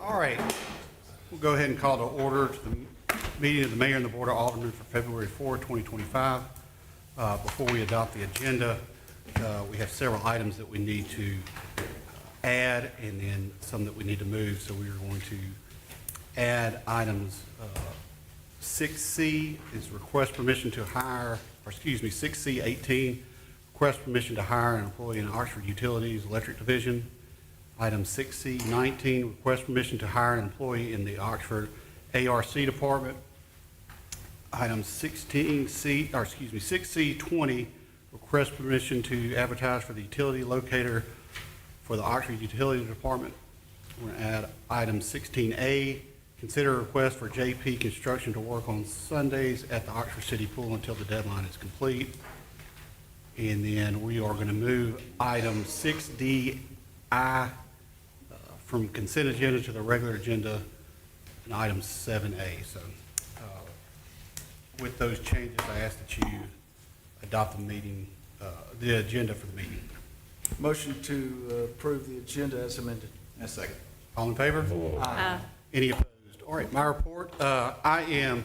All right, we'll go ahead and call to order to the meeting of the Mayor and the Board of Aldermen for February 4, 2025. Before we adopt the agenda, we have several items that we need to add and then some that we need to move. So we are going to add items 6C is request permission to hire, or excuse me, 6C 18, request permission to hire an employee in Oxford Utilities Electric Division. Item 6C 19, request permission to hire an employee in the Oxford ARC Department. Item 16C, or excuse me, 6C 20, request permission to advertise for the utility locator for the Oxford Utility Department. We're going to add item 16A, consider a request for JP Construction to work on Sundays at the Oxford City Pool until the deadline is complete. And then we are going to move item 6DI from consent agenda to the regular agenda, and item 7A. So with those changes, I ask that you adopt the agenda for the meeting. Motion to approve the agenda as amended. A second. All in favor? Aye. Any opposed? All right, my report. I am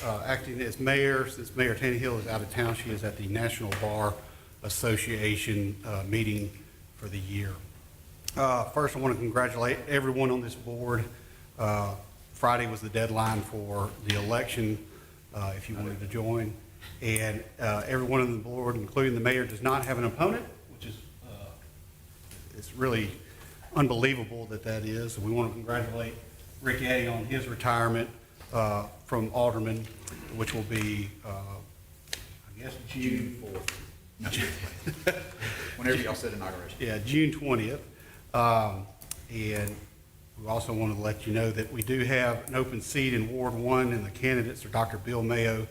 acting as mayor since Mayor Tannehill is out of town. She is at the National Bar Association meeting for the year. First, I want to congratulate everyone on this board. Friday was the deadline for the election, if you wanted to join. And everyone on the board, including the mayor, does not have an opponent, which is it's really unbelievable that is. So we want to congratulate Rick Addy on his retirement from Alderman, which will be, I guess, June 4th. Whenever y'all said inauguration. Yeah, June 20th. And we also want to let you know that we do have an open seat in Ward 1, and the candidates are Dr. Bill Mayo,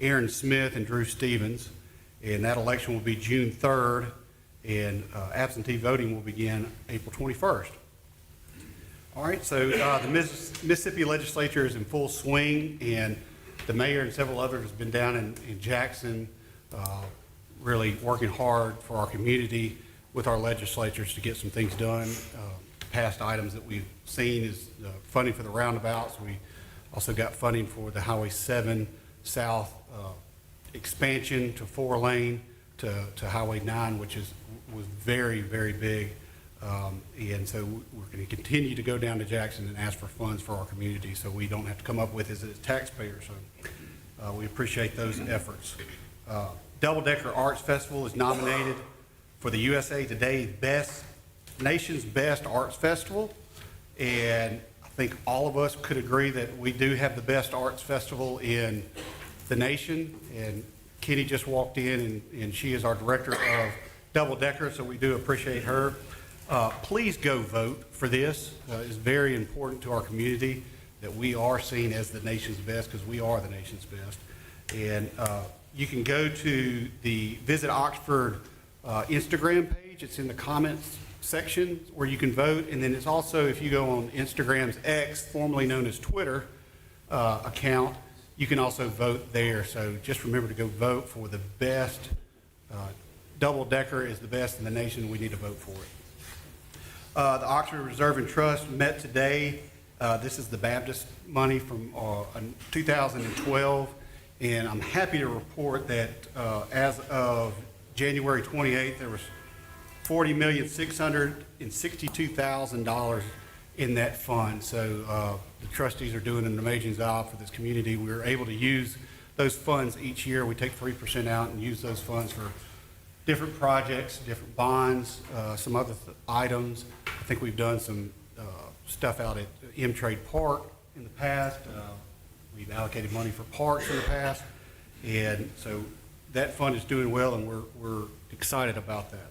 Aaron Smith, and Drew Stevens. And that election will be June 3rd, and absentee voting will begin April 21st. All right, so the Mississippi legislature is in full swing, and the mayor and several others have been down in Jackson, really working hard for our community with our legislatures to get some things done. Past items that we've seen is funding for the roundabouts. We also got funding for the Highway 7 South expansion to 4-lane to Highway 9, which was very, very big. And so we're going to continue to go down to Jackson and ask for funds for our community so we don't have to come up with it as taxpayers. So we appreciate those efforts. Double Decker Arts Festival is nominated for the USA Today Nation's Best Arts Festival. And I think all of us could agree that we do have the best arts festival in the nation. And Kenny just walked in, and she is our director of Double Decker, so we do appreciate her. Please go vote for this. It's very important to our community that we are seen as the nation's best, because we are the nation's best. And you can go to the Visit Oxford Instagram page. It's in the comments section where you can vote. And then it's also, if you go on Instagram's X, formerly known as Twitter, account, you can also vote there. So just remember to go vote for the best. Double Decker is the best in the nation. We need to vote for it. The Oxford Reserve and Trust met today. This is the Baptist money from 2012. And I'm happy to report that as of January 28th, there was $40,662,000 in that fund. So the trustees are doing an amazing job for this community. We're able to use those funds each year. We take 3% out and use those funds for different projects, different bonds, some other items. I think we've done some stuff out at M-Trade Park in the past. We've allocated money for parks in the past. And so that fund is doing well, and we're excited about that.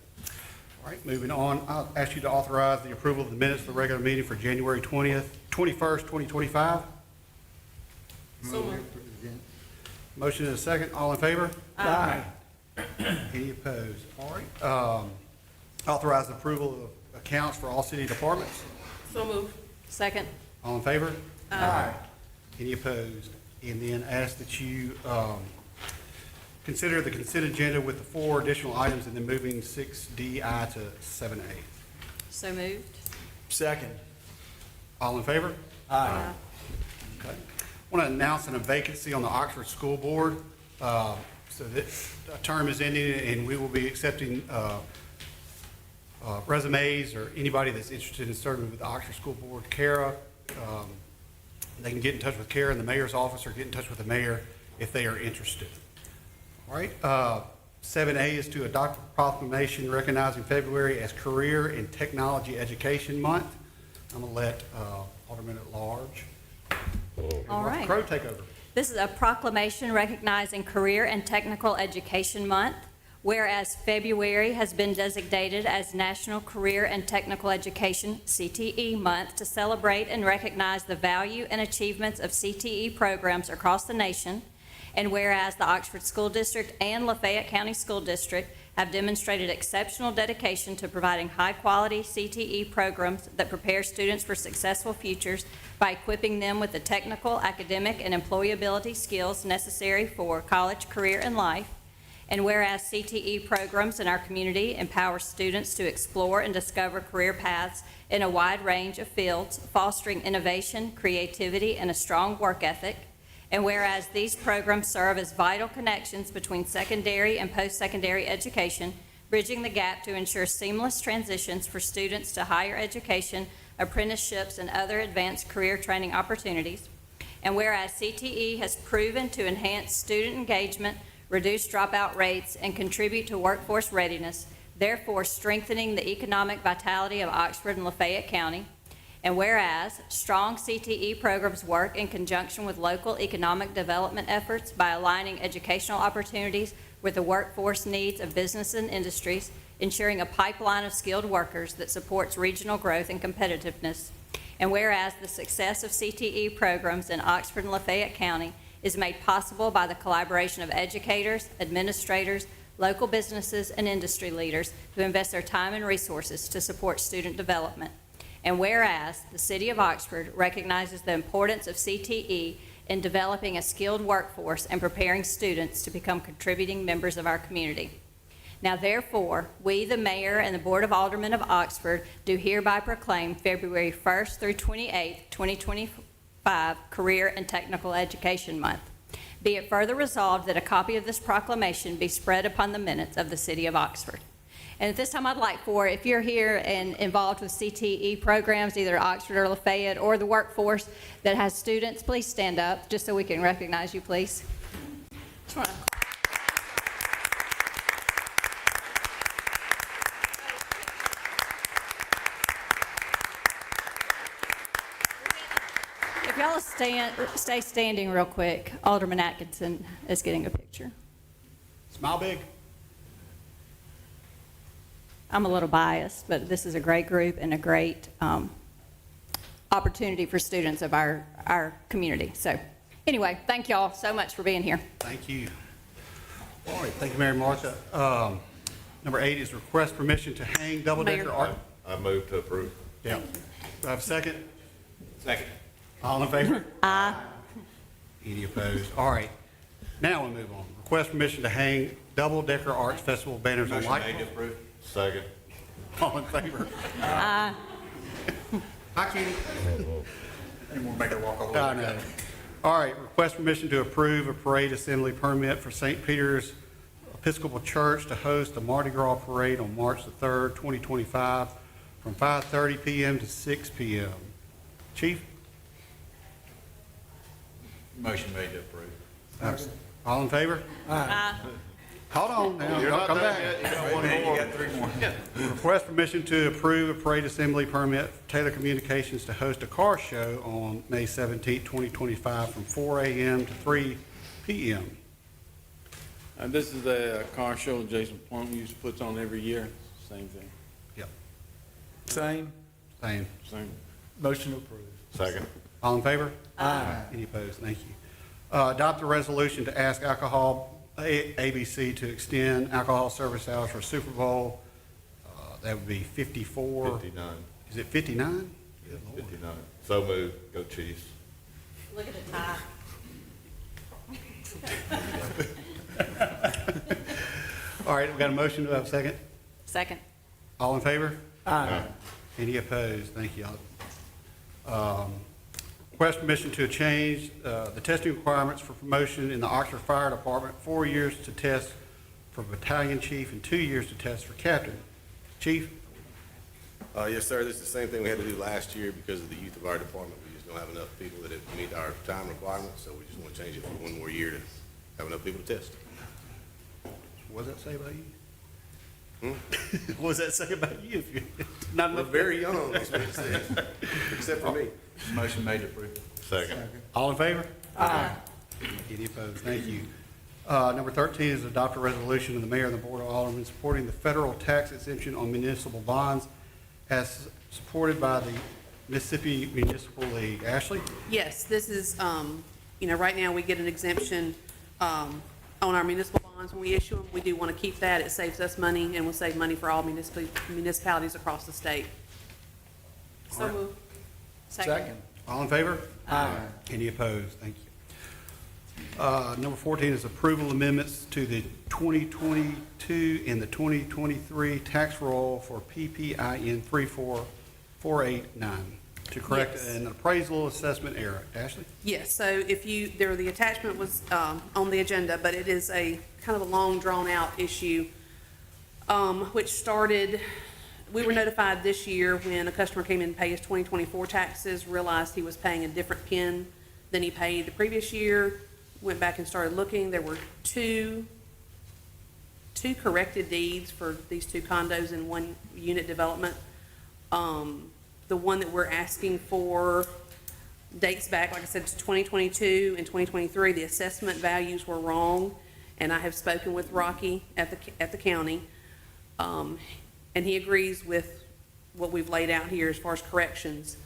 All right, moving on, I'll ask you to authorize the approval of the minutes for the regular meeting for January 21st, 2025. So moved. Motion and a second. All in favor? Aye. Any opposed? All right. Authorize the approval of accounts for all city departments. So moved. Second. All in favor? Aye. Any opposed? And then ask that you consider the consent agenda with the 4 additional items, and then moving 6DI to 7A. So moved. Second. All in favor? Aye. Okay. I want to announce a vacancy on the Oxford School Board. So this term is ending, and we will be accepting resumes or anybody that's interested in serving with the Oxford School Board. Kara, they can get in touch with Kara in the mayor's office or get in touch with the mayor if they are interested. All right. 7A is to adopt a proclamation recognizing February as Career and Technology Education Month. I'm going to let Alderman at Large. All right. Crow take over. This is a proclamation recognizing Career and Technical Education Month, whereas February has been designated as National Career and Technical Education, CTE, Month to celebrate and recognize the value and achievements of CTE programs across the nation, and whereas the Oxford School District and Lafayette County School District have demonstrated exceptional dedication to providing high-quality CTE programs that prepare students for successful futures by equipping them with the technical, academic, and employability skills necessary for college, career, and life. And whereas CTE programs in our community empower students to explore and discover career paths in a wide range of fields, fostering innovation, creativity, and a strong work ethic. And whereas these programs serve as vital connections between secondary and post-secondary education, bridging the gap to ensure seamless transitions for students to higher education, apprenticeships, and other advanced career training opportunities. And whereas CTE has proven to enhance student engagement, reduce dropout rates, and contribute to workforce readiness, therefore strengthening the economic vitality of Oxford and Lafayette County. And whereas strong CTE programs work in conjunction with local economic development efforts by aligning educational opportunities with the workforce needs of business and industries, ensuring a pipeline of skilled workers that supports regional growth and competitiveness. And whereas the success of CTE programs in Oxford and Lafayette County is made possible by the collaboration of educators, administrators, local businesses, and industry leaders who invest their time and resources to support student development. And whereas the City of Oxford recognizes the importance of CTE in developing a skilled workforce and preparing students to become contributing members of our community. Now therefore, we, the Mayor and the Board of Aldermen of Oxford, do hereby proclaim February 1st through 28th, 2025, Career and Technical Education Month. Be it further resolved that a copy of this proclamation be spread upon the minutes of the City of Oxford. And at this time, I'd like for, if you're here and involved with CTE programs, either Oxford or Lafayette or the workforce that has students, please stand up just so we can recognize you, please. If y'all stay standing real quick, Alderman Atkinson is getting a picture. Smile big. I'm a little biased, but this is a great group and a great opportunity for students of our community. So anyway, thank y'all so much for being here. Thank you. All right, thank you, Mary Martha. Number 8 is request permission to hang double-decker Mayor. art. I move to approve. Yeah. Do I have a second? Second. All in favor? Aye. Any opposed? All right, now we move on. Request permission to hang double-decker arts festival banners on Motion light. made to approve. Second. All in favor? Aye. Hi, Kenny. Any more make her walk all the way? I know. All right, request permission to approve a parade assembly permit for St. Peter's Episcopal Church to host a Mardi Gras parade on March the 3rd, 2025, from 5:30 p.m. to 6 p.m. Chief? Motion made to approve. All in favor? Aye. Hold on now, You're don't not come done back. yet. You got Wait a one minute, more. you got 3 more. Request permission to approve a parade assembly permit for Taylor Communications to host a car show on May 17th, 2025, from 4 a.m. to 3 p.m. This is a car show Jason Plum usually puts on every year. Same thing. Yep, Same. same. Same. Motion approved. Second. All in favor? Aye. Any opposed? Thank you. Adopt a resolution to ask ABC to extend alcohol service hours for Super Bowl. That would be 54. 59. Is it 59? Yes, 59. So moved. Go Chiefs. Look at the tie. All right, we got a motion. Do I have a second? Second. All in favor? Aye. Any opposed? Thank you. Request permission to change the testing requirements for promotion in the Oxford Fire Department, 4 years to test for battalion chief and 2 years to test for captain. Chief? Yes, sir. This is the same thing we had to do last year because of the youth of our department. We just don't have enough people that meet our time requirements, so we just want to change it for 1 more year to have enough people to test. What does that say about you? What does that say about you if you're not We're enough? very young, that's what it says, except for me. Motion made to approve. Second. All in favor? Aye. Any opposed? Thank you. Number 13 is adopt a resolution of the mayor and the board of aldermen supporting the federal tax exemption on municipal bonds as supported by the Mississippi Municipal League. Ashley? Yes, this is, right now we get an exemption on our municipal bonds when we issue them. We do want to keep that. It saves us money and will save money for all municipalities across the state. So moved. Second. All in favor? Aye. Any opposed? Thank you. Number 14 is approval amendments to the 2022 and the 2023 tax roll for PPIN 34489 to correct Yes. an appraisal assessment error. Ashley? Yes, so the attachment was on the agenda, but it is a kind of a long, drawn-out issue, which started, we were notified this year when a customer came in to pay his 2024 taxes, realized he was paying a different PIN than he paid the previous year, went back and started looking. There were two corrected deeds for these 2 condos in 1 unit development. The one that we're asking for dates back, like I said, to 2022 and 2023. The assessment values were wrong, and I have spoken with Rocky at the county, and he agrees with what we've laid out here as far as corrections.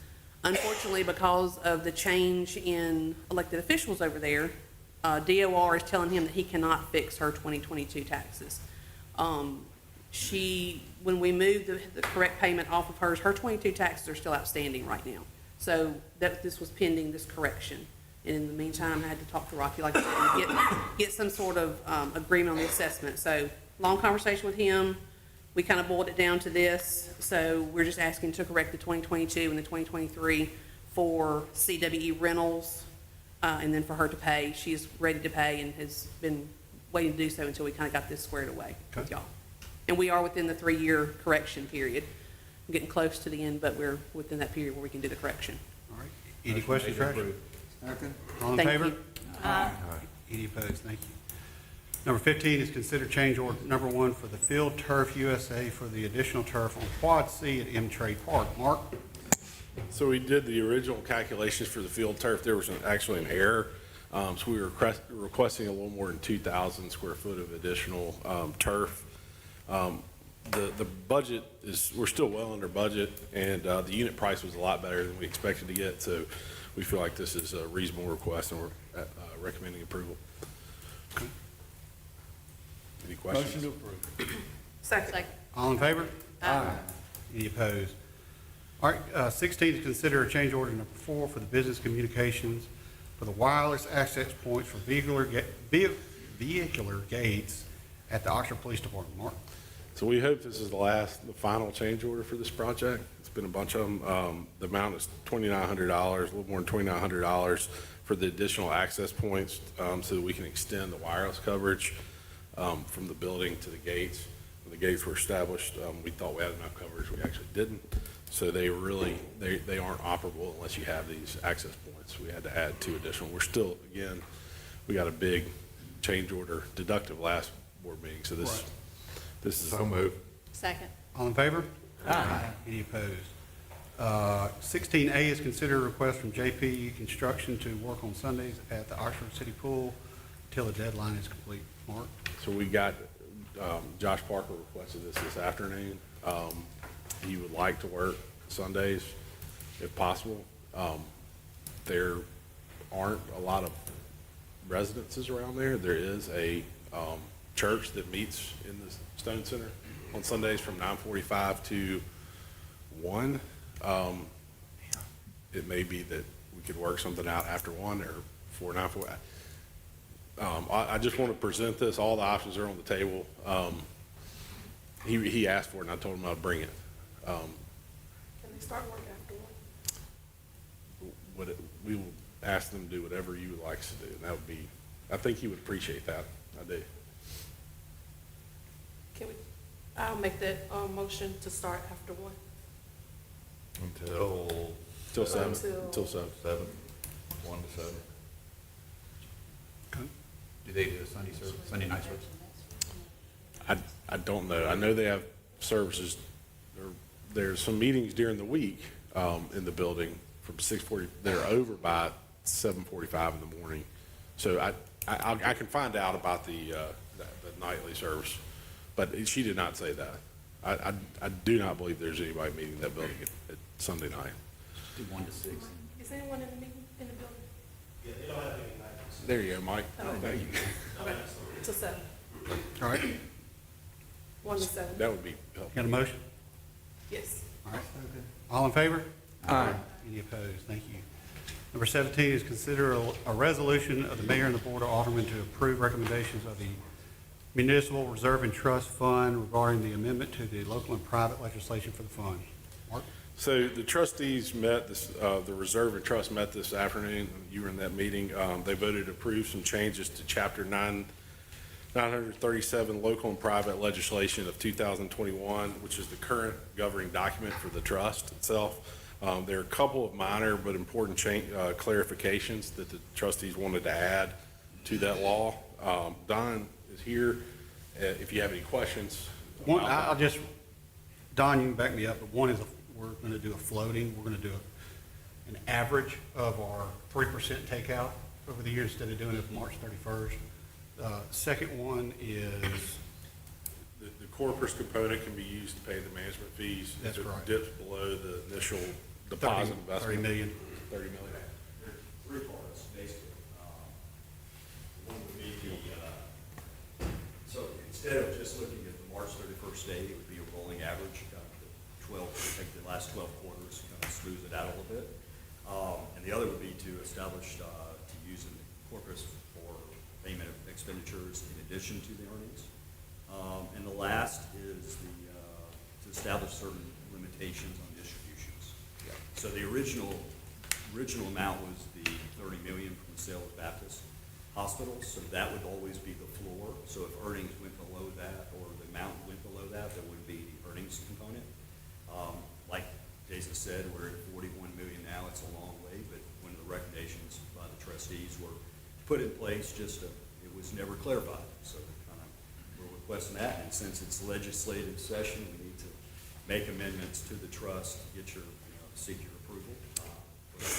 Unfortunately, because of the change in elected officials over there, DOR is telling him that he cannot fix her 2022 taxes. When we moved the correct payment off of hers, her 22 taxes are still outstanding right now. So this was pending this correction. And in the meantime, I had to talk to Rocky, like I said, and get some sort of agreement on the assessment. So long conversation with him. We kind of boiled it down to this. So we're just asking to correct the 2022 and the 2023 for CWE rentals, and then for her to pay. She's ready to pay and has been waiting to do so until we kind of got this squared away with y'all. And we are within the 3-year correction period. I'm getting close to the end, but we're within that period where we can do the correction. All right. Any questions, Trash? Second. All in Thank favor? you. Aye. Any opposed? Thank you. Number 15 is consider change order number 1 for the Field Turf USA for the additional turf on Quad C at M-Trade Park. Mark? So we did the original calculations for the field turf. There was actually an error. So we were requesting a little more than 2,000 square foot of additional turf. The budget is, we're still well under budget, and the unit price was a lot better than we expected to get. So we feel like this is a reasonable request, and we're recommending approval. Any questions? Motion to approve. Second. All in favor? Aye. Any opposed? All right, 16 is consider a change order number 4 for the business communications for the wireless access points for vehicular gates at the Oxford Police Department. Mark? So we hope this is the final change order for this project. It's been a bunch of them. The amount is $2,900, a little more than $2,900 for the additional access points, so that we can extend the wireless coverage from the building to the gates. When the gates were established, we thought we had enough coverage. We actually didn't. So they aren't operable unless you have these access points. We had to add 2 additional. We're still, again, we got a big change order deductive last board meeting, so this is. So moved. Second. All in favor? Aye. Any opposed? 16A is consider a request from JP Construction to work on Sundays at the Oxford City Pool until the deadline is complete. Mark? So we got, Josh Parker requested this afternoon. He would like to work Sundays if possible. There aren't a lot of residences around there. There is a church that meets in the Stone Center on Sundays from 9:45 to 1. It may be that we could work something out after 1 or before 9:45. I just want to present this. All the options are on the table. He asked for it, and I told him I'd bring it. Can they start work after we will ask them to do whatever you would like us to do. And that would be, I think he would appreciate that. I do. Can we, I'll make that, motion to start after 1. Until Till seven, Until- until seven. 1 to 7. Do they do a Sunday night service? I don't know. I know they have services. There's some meetings during the week in the building from 6:40. They're over by 7:45 in the morning. So I can find out about the nightly service, but she did not say that. I do not believe there's anybody meeting in that building at Sunday night. Do 1 to 6. Is anyone in the meeting, in the building? There you go, Mike. Thank you. Okay, till 7, All right, 1 to 7, That would be helpful. got a motion? yes. All right. All in favor? Aye. Any opposed? Thank you. Number 17 is consider a resolution of the mayor and the board of aldermen to approve recommendations of the Municipal Reserve and Trust Fund regarding the amendment to the local and private legislation for the fund. Mark? So the trustees met this, the Reserve and Trust met this afternoon. You were in that meeting. They voted to approve some changes to Chapter 937 local and private legislation of 2021, which is the current governing document for the trust itself. There are a couple of minor but important clarifications that the trustees wanted to add to that law. Don is here if you have any questions. One, I'll just, Don, you can back me up, but one is, we're going to do a floating, we're going to do an average of our 3% takeout over the year instead of doing it March 31st. Second one is, The corpus component can be used to pay the management fees. That's if it correct. dips below the initial deposit 30 investment. million. 30 million. There are 3 parts, basically. One would be so instead of just looking at the March 31st date, it would be a rolling average, kind of take the last 12 quarters, kind of smooth it out a little bit. And the other would be to establish, to use in the corpus for payment of expenditures in addition to the earnings. And the last is to establish certain limitations on distributions. So the original amount was the 30 million from the sale of Baptist hospitals, so that would always be the floor. So if earnings went below that, or the amount went below that, that would be the earnings component. Like Jason said, we're at 41 million now. It's a long way, but one of the recommendations by the trustees were put in place, it was never clarified. So we're requesting that, and since it's legislative session, we need to make amendments to the trust, get your, seek your approval.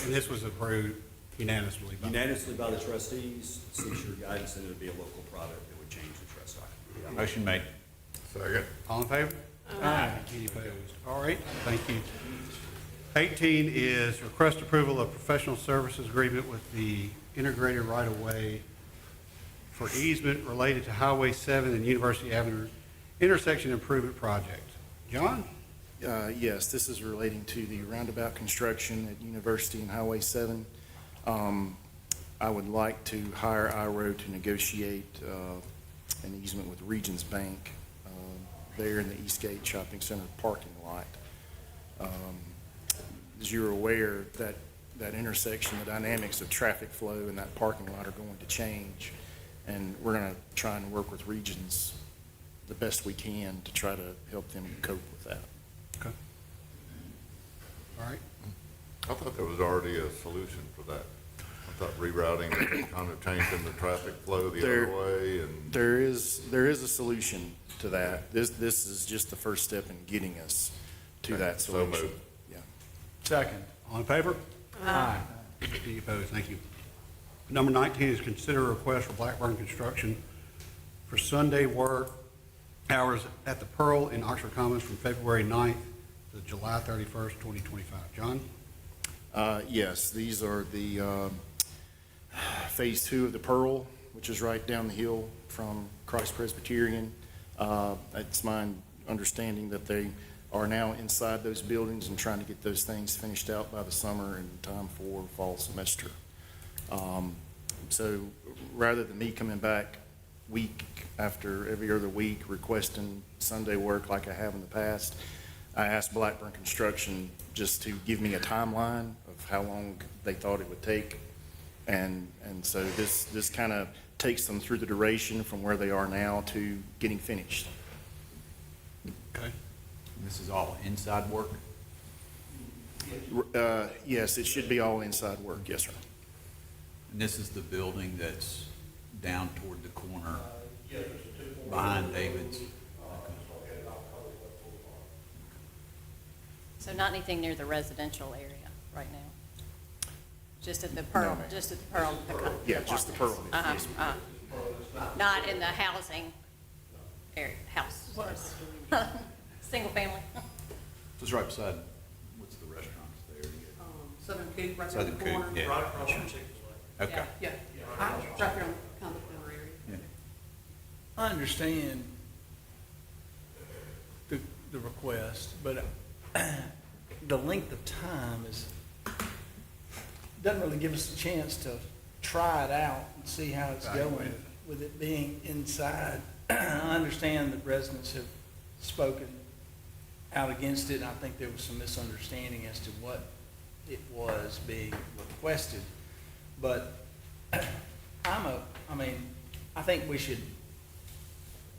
and this was approved unanimously by. Unanimously by the trustees, seeks your guidance, and it would be a local product that would change the trust document. Motion made. Second. All in favor? Aye. Any opposed? All right, thank you. 18 is request approval of professional services agreement with the integrated right-of-way for easement related to Highway 7 and University Avenue intersection improvement project. John? Yes, this is relating to the roundabout construction at University and Highway 7. I would like to hire IRO to negotiate an easement with Regions Bank there in the Eastgate Shopping Center parking lot. As you're aware, that intersection, the dynamics of traffic flow in that parking lot are going to change, and we're going to try and work with Regions the best we can to try to help them cope with that. Okay. All right. I thought there was already a solution for that. I thought rerouting kind of changing the traffic flow the other way and. There is a solution to that. This is just the first step in getting us to that So solution. moved. Yeah. Second. All in favor? Aye. Any opposed? Thank you. Number 19 is consider a request for Blackburn Construction for Sunday work hours at the Pearl in Oxford Commons from February 9th to July 31st, 2025. John? Yes, these are the Phase 2 of the Pearl, which is right down the hill from Christ Presbyterian. It's my understanding that they are now inside those buildings and trying to get those things finished out by the summer in time for fall semester. So rather than me coming back week after every other week requesting Sunday work like I have in the past, I asked Blackburn Construction just to give me a timeline of how long they thought it would take. And so this kind of takes them through the duration from where they are now to getting finished. Okay. This is all inside work? Yes, it should be all inside work, yes, sir. And this is the building that's down toward the corner behind David's? So not anything near the residential area right now? Just at the Pearl, ma'am. just at the Pearl? Yeah, just the Pearl, Uh-huh, yes, ma'am. Not in the housing area, house, single family? It's right beside, what's the restaurants there? Southern Coop, right there in Southern the Coop, corner. yeah. Right across from Chick-fil-A. Okay. Yeah, right there on kind of the corner area. Yeah. I understand the request, but the length of time doesn't really give us a chance to try it out and see how it's going with it being inside. I understand that residents have spoken out against it, and I think there was some misunderstanding as to what it was being requested. But I think we should,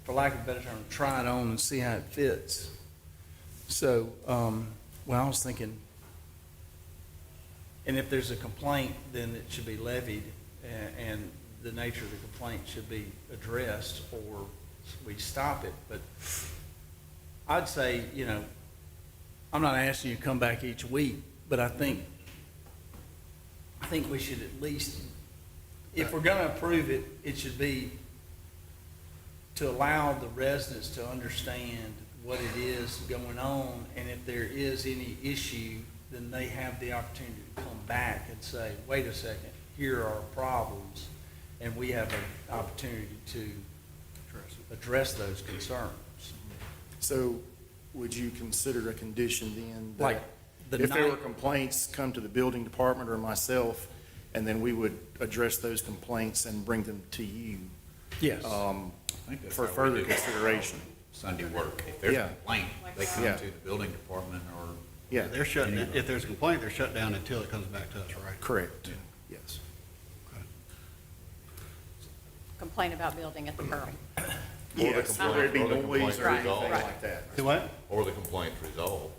for lack of a better term, try it on and see how it fits. So, I was thinking, and if there's a complaint, then it should be levied, and the nature of the complaint should be addressed, or we stop it. But I'd say, I'm not asking you to come back each week, but I think we should at least, if we're gonna approve it, it should be to allow the residents to understand what it is going on, and if there is any issue, then they have the opportunity to come back and say, wait a second, here are problems, and we have an opportunity to address those concerns. So would you consider a condition then that Like the if there were night- complaints, come to the building department or myself, and then we would address those complaints and bring them to you Yes. I think that's for how we further do consideration? Sunday work. If there's Yeah. a complaint, they come Yeah. to the building department or. Yeah, They're shutting, if there's a complaint, they're shut down until it comes back to us, right? correct, yes. Complain about building at the Pearl. Yes, whether it be or the noise or complaint anything resolved. like that. Do what? Or the complaint's resolved.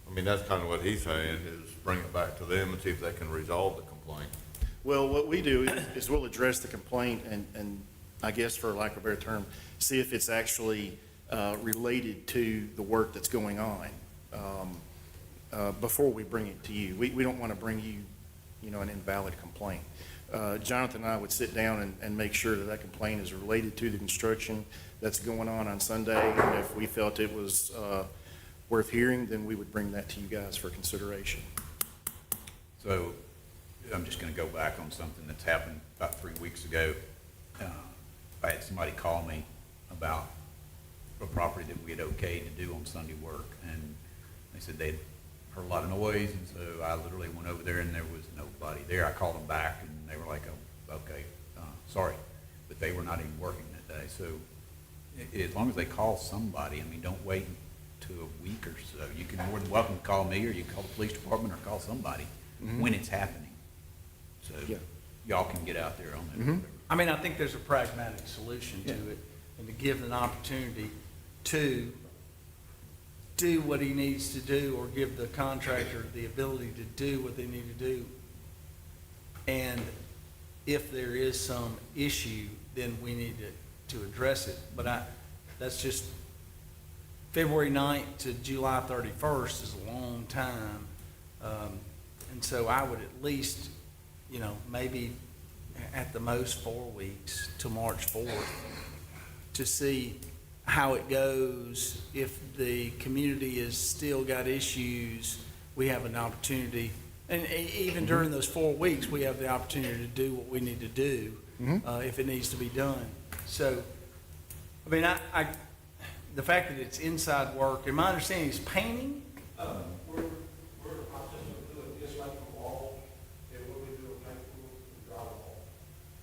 I mean, that's kind of what he's saying, is bring it back to them and see if they can resolve the complaint. Well, what we do is we'll address the complaint and I guess for lack of a better term, see if it's actually related to the work that's going on before we bring it to you. We don't want to bring you, an invalid complaint. Jonathan and I would sit down and make sure that that complaint is related to the construction that's going on Sunday. And if we felt it was worth hearing, then we would bring that to you guys for consideration. So I'm just going to go back on something that's happened about 3 weeks ago. I had somebody call me about a property that we had okayed to do on Sunday work, and they said they'd heard a lot of noise, and so I literally went over there and there was nobody there. I called them back and they were like, oh, okay, sorry, but they were not even working that day. So as long as they call somebody, don't wait until a week or so. You can more than welcome to call me, or you can call the police department, or call somebody when it's happening. So Yeah. y'all can get out there on that. Whatever. I think there's a pragmatic solution to it, and to give an opportunity to do what he needs to do, or give the contractor the ability to do what they need to do. And if there is some issue, then we need to address it. But that's just, February 9th to July 31st is a long time. And so I would at least, maybe at the most 4 weeks to March 4th to see how it goes. If the community has still got issues, we have an opportunity. And even during those 4 weeks, we have the opportunity to do what we need to do if it needs to be done. So, the fact that it's inside work, and my understanding is painting? We're in the process of doing just like the wall, and when we do a paint, we'll drywall.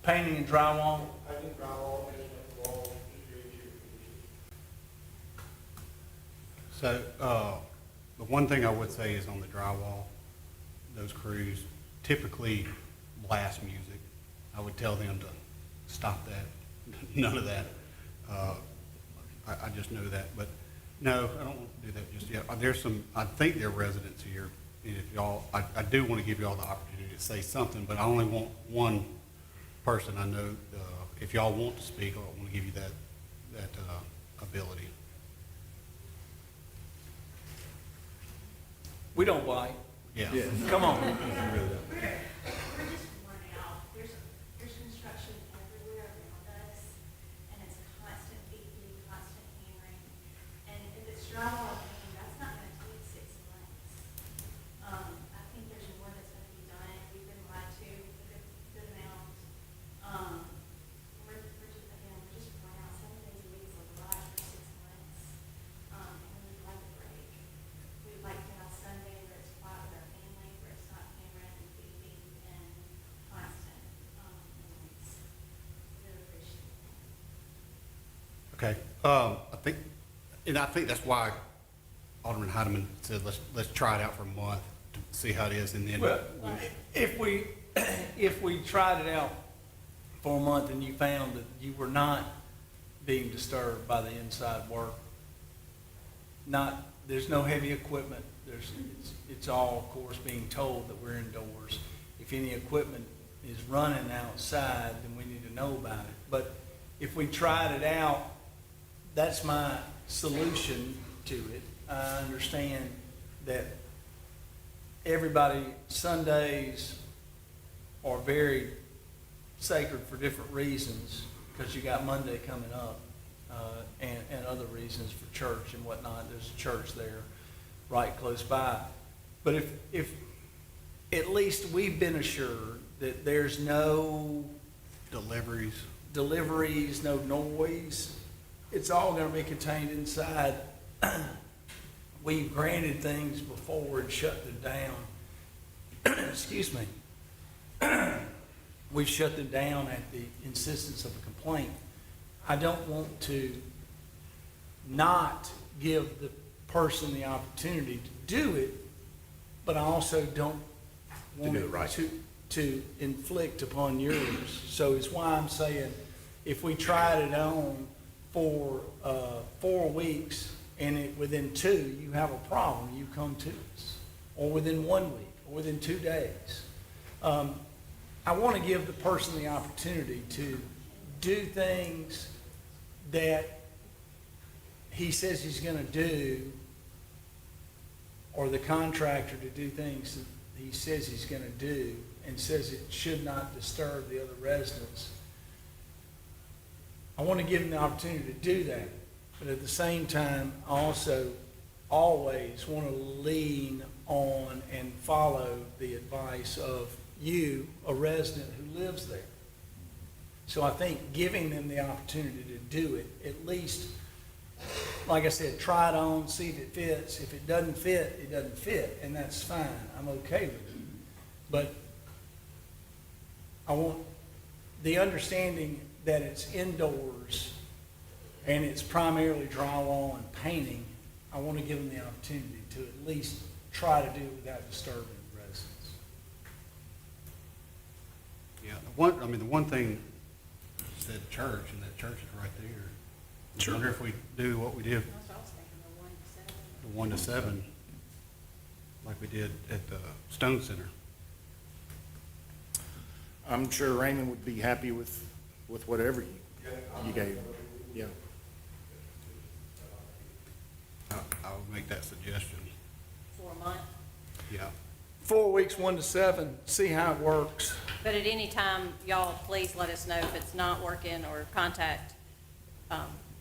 Painting and drywall? Painting, drywall, just like the wall, just your interior finishes. So, the one thing I would say is on the drywall, those crews typically blast music. I would tell them to stop that, none of that. I just know that, but no, I don't want to do that just yet. There's some, I think there are residents here, and if y'all, I do want to give y'all the opportunity to say something, but I only want one person. I know, if y'all want to speak, I want to give you that ability. We don't bite. Yeah. Come on. We're just worn out. There's construction everywhere around us, and it's constant beeping, constant hammering. And if it's drywall, that's not gonna take 6 months. I think there's more that's gonna be done. We've been lied to a good amount. We're just worn out. 7 days a week is a lot for 6 months. And we'd like a break. We'd like to have Sunday where it's quiet with our family, where it's not hammering and beeping and constant, noise. Really appreciate it. Okay, I think that's why Alderman Heidemann said, let's try it out for a month to see how it is, and then. Well, if we tried it out for a month and you found that you were not being disturbed by the inside work, there's no heavy equipment, it's all, of course, being told that we're indoors. If any equipment is running outside, then we need to know about it. But if we tried it out, that's my solution to it. I understand that everybody, Sundays are very sacred for different reasons, because you got Monday coming up, and other reasons for church and whatnot. There's a church there right close by. But if at least we've been assured that there's no deliveries, no noise, it's all gonna be contained inside. We've granted things before and shut them down. Excuse me. We've shut them down at the insistence of a complaint. I don't want to not give the person the opportunity to do it, but I also don't want do it right. to inflict upon yours. So it's why I'm saying, if we tried it on for 4 weeks, and within 2, you have a problem, you come to us, or within 1 week, or within 2 days. I want to give the person the opportunity to do things that he says he's going to do, or the contractor to do things that he says he's going to do, and says it should not disturb the other residents. I want to give him the opportunity to do that. But at the same time, I also always want to lean on and follow the advice of you, a resident who lives there. So I think giving them the opportunity to do it, at least, like I said, try it on, see if it fits. If it doesn't fit, it doesn't fit, and that's fine. I'm okay with it. But I want the understanding that it's indoors and it's primarily drywall and painting. I want to give them the opportunity to at least try to do it without disturbing the residents. Yeah, the one thing said church, and that church is right there. I wonder if we do what we did, the 1 to 7, like we did at the Stone Center. I'm sure Raymond would be happy with whatever you gave him. Yeah. I would make that suggestion. For a month. Yeah. 4 weeks, 1 to 7, see how it works. But at any time, y'all, please let us know if it's not working, or contact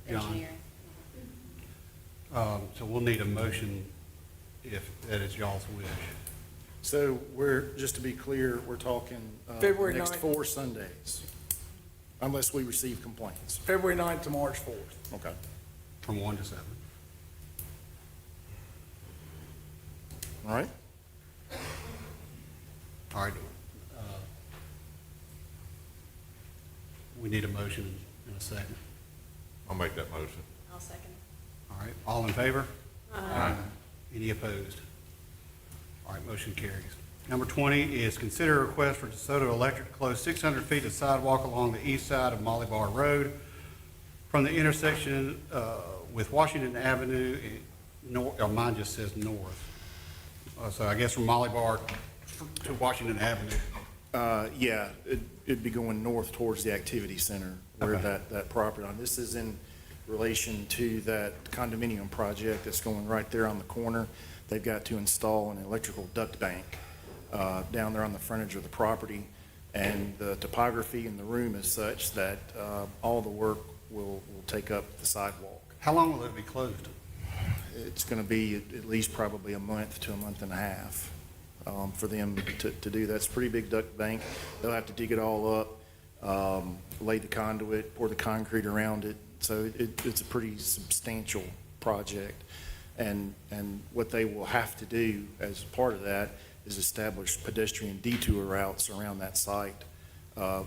engineering. So we'll need a motion if that is y'all's wish. So just to be clear, we're talking February next 9th. 4 Sundays, unless we receive complaints. February 9th to March 4th. Okay. From 1 to 7. All right? All right. We need a motion in a second. I'll make that motion. I'll second. All right, all in favor? Aye. Any opposed? All right, motion carries. Number 20 is consider a request for DeSoto Electric to close 600 feet of sidewalk along the east side of Molly Bar Road from the intersection with Washington Avenue, mine just says north. So I guess from Molly Bar to Washington Avenue. Yeah, it'd be going north towards the activity center where Okay. that property line. This is in relation to that condominium project that's going right there on the corner. They've got to install an electrical duct bank down there on the frontage of the property. And the topography in the room is such that all the work will take up the sidewalk. How long will it be closed? It's going to be at least probably a month to a month and a half for them to do that. It's a pretty big duct bank. They'll have to dig it all up, lay the conduit, pour the concrete around it. So it's a pretty substantial project. And what they will have to do as part of that is establish pedestrian detour routes around that site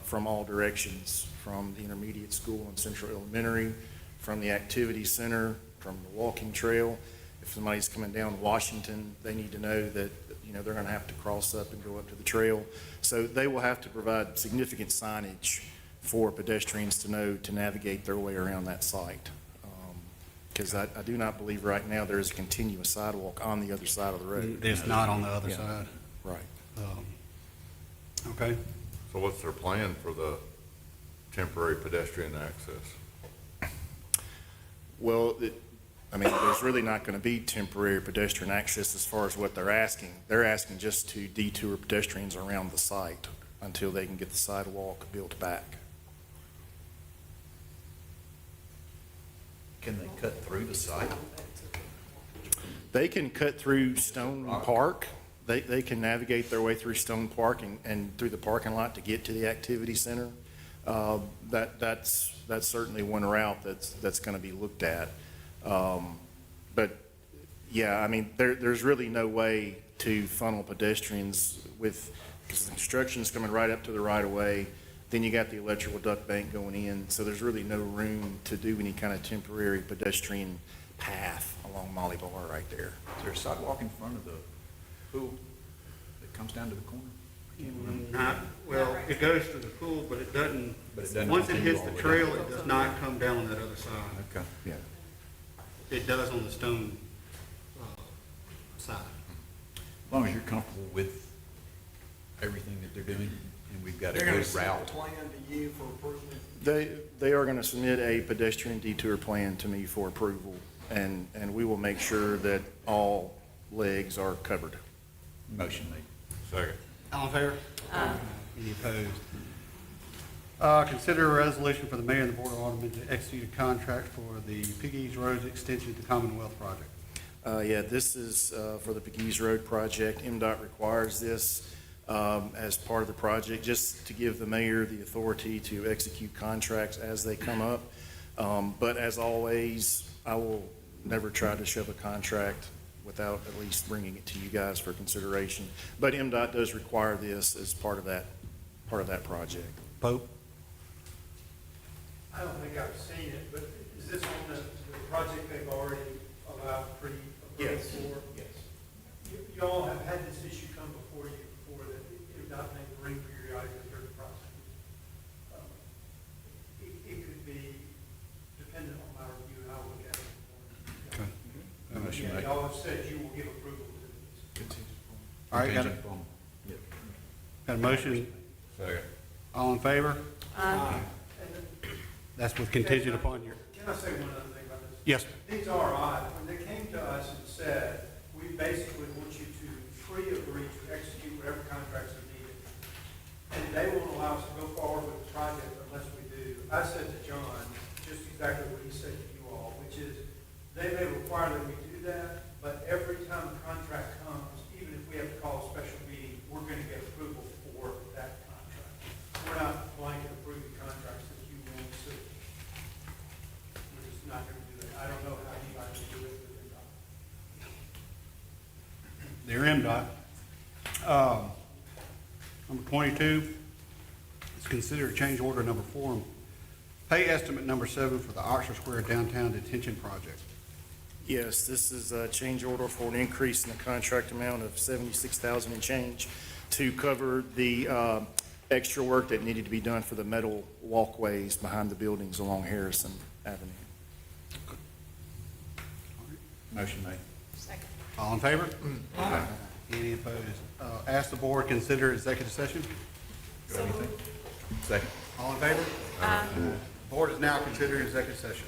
from all directions, from the intermediate school and Central Elementary, from the activity center, from the walking trail. If somebody's coming down Washington, they need to know that, they're gonna have to cross up and go up to the trail. So they will have to provide significant signage for pedestrians to know to navigate their way around that site. Because I do not believe right now there is a continuous sidewalk on the other side of the road. It's not on the other Yeah. side. Right. Okay. So what's their plan for the temporary pedestrian access? Well, there's really not going to be temporary pedestrian access as far as what they're asking. They're asking just to detour pedestrians around the site until they can get the sidewalk built back. Can they cut through the site? They can cut through Stone Park. They can navigate their way through Stone Park and through the parking lot to get to the activity center. That's certainly one route that's going to be looked at. But yeah, there's really no way to funnel pedestrians because the construction's coming right up to the right of way. Then you got the electrical duct bank going in, so there's really no room to do any kind of temporary pedestrian path along Molly Bar right there. Is there a sidewalk in front of the pool that comes down to the corner? Not, well, it goes to the pool, but it doesn't, But it doesn't once it continue hits all the the way trail, down. it does not come down on that other side. Okay. Yeah. It does on the stone side. As long as you're comfortable with everything that they're doing, and we've got a They're gonna good send a route. plan to you for approval. They are going to submit a pedestrian detour plan to me for approval, and we will make sure that all legs are covered. Motion made. Second. All in favor? Any opposed? Consider a resolution for the mayor and the board of aldermen to execute a contract for the Piggies Road extension to Commonwealth project. Yeah, this is for the Pegues Road project. MDOT requires this as part of the project, just to give the mayor the authority to execute contracts as they come up. But as always, I will never try to shove a contract without at least bringing it to you guys for consideration. But MDOT does require this as part of that project. Pope? I don't think I've seen it, but is this on the project they've already allowed Yes. for? Yes. You all have had this issue come before you before that it not may bring periodically during the process. It could be dependent on my review, and I'll look at it. Okay. Motion Yeah, made. y'all have said you will give approval to this. All right, got Contingent upon- Yep. a motion? Second. All in favor? And That's with contingent upon your, can I say one other thing about this? yes, sir. These are odd. When they came to us and said, we basically want you to pre-agree to execute whatever contracts are needed, and they won't allow us to go forward with the project unless we do. I said to John, just exactly what he said to you all, which is, they may require that we do that, but every time the contract comes, even if we have to call a special meeting, we're gonna get approval for that contract. We're not blanket approving contracts that you won't see. We're just not gonna do that. I don't know how anybody can do it with They're MDOT. Number 22 is consider change order number 4, pay estimate number 7 for the Oxford Square Downtown Detention Project. Yes, this is a change order for an increase in the contract amount of $76,000 and change to cover the extra work that needed to be done for the metal walkways behind the buildings along Harrison Avenue. Motion made. All in favor? Any opposed? Ask the board, consider executive session. Second. All in favor? Board is now considering executive session.